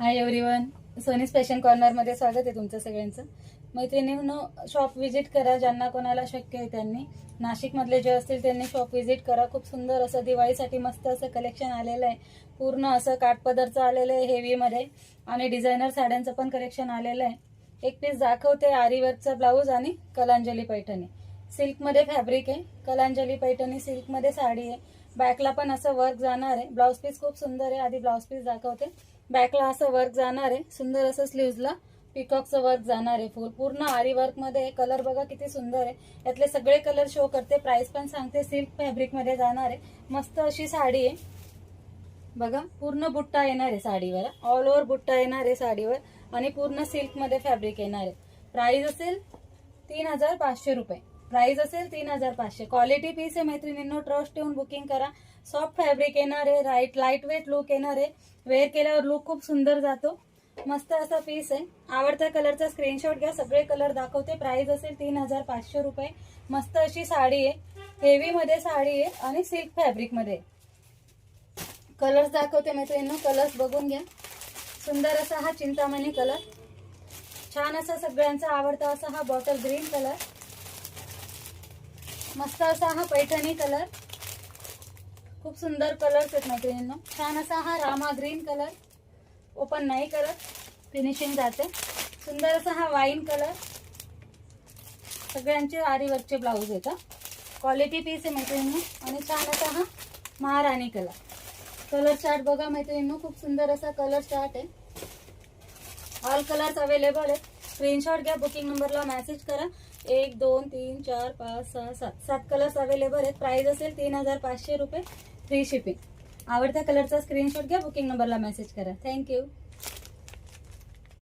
Hi everyone, सोनीज fashion कॉर्नरमध्ये स्वागत आहे तुमचं सगळ्यांचं. मैत्रिणींनो, शॉप व्हिजिट करा. ज्यांना कोणाला शक्य आहे त्यांनी नाशिकमधले जे असतील त्यांनी शॉप व्हिजिट करा. खूप सुंदर असं दिवाळीसाठी मस्त असं कलेक्शन आलेलं आहे. पूर्ण असं काठपदरचं आलेलं आहे हेवीमध्ये आणि डिझायनर साड्यांचं पण कलेक्शन आलेलं आहे. एक पीस दाखवते, आरीवर्कचा ब्लाऊज आणि कलांजली पैठणी सिल्कमध्ये फॅब्रिक आहे. कलांजली पैठणी सिल्कमध्ये साडी आहे. बॅकला पण असं वर्क जाणार आहे. ब्लाऊज पीस खूप सुंदर आहे. आधी ब्लाऊज पीस दाखवते. बॅकला असं वर्क जाणार आहे. सुंदर असं स्लीव्हजला पिकॉकचं वर्क जाणार आहे. पूर्ण आरी वर्क मध्ये. कलर बघा किती सुंदर आहे. यातले सगळे कलर शो करते. प्राइस पण सांगते. सिल्क फॅब्रिक मध्ये जाणार आहे. मस्त अशी साडी आहे बघा. पूर्ण बुट्टा येणार आहे साडीवर. ऑल ओव्हर बुट्टा येणार आहे साडीवर आणि पूर्ण सिल्क मध्ये फॅब्रिक येणार आहे. प्राइस असेल 3500 रुपये. प्राइस असेल 3500. क्वालिटी पीस आहे मैत्रिणींनो. ट्रस्ट ठेवून बुकिंग करा. सॉफ्ट फॅब्रिक येणार आहे. लाईट वेट लुक येणार आहे. वेअर केल्यावर लुक खूप सुंदर जातो. मस्त असा पीस आहे. आवडत्या कलरचा स्क्रीनशॉट घ्या. सगळे कलर दाखवते. प्राइस असेल 3500 रुपये. मस्त अशी साडी आहे. हेवी मध्ये साडी आहे आणि सिल्क फॅब्रिक मध्ये. कलर्स दाखवते मैत्रिणींनो. कलर्स बघून घ्या. सुंदर असा हा चिंतामणी कलर. छान असा सगळ्यांचा आवडता असा हा बॉटल ग्रीन कलर. मस्त असा हा पैठणी कलर. खूप सुंदर कलर्स आहेत मैत्रिणींनो. छान असा हा रामा ग्रीन कलर. ओपन नाही करत, फिनिशिंग जाते. सुंदर असा हा वाईन कलर. सगळ्यांचे आरीवर्कचे ब्लाऊज आहेत. क्वालिटी पीस आहे मैत्रिणींनो. आणि छान असा हा महाराणी कलर. कलर चार्ट बघा मैत्रिणींनो. खूप सुंदर असा कलर चार्ट आहे. ऑल कलर्स अवेलेबल आहेत. स्क्रीनशॉट घ्या. बुकिंग नंबरला मेसेज करा. 1 2 3 4 5 6 7 कलर्स अवेलेबल आहेत. प्राइस असेल 3500 रुपये. Free shipping. आवडत्या कलरचा स्क्रीनशॉट घ्या. बुकिंग नंबरला मेसेज करा. थँक्यू.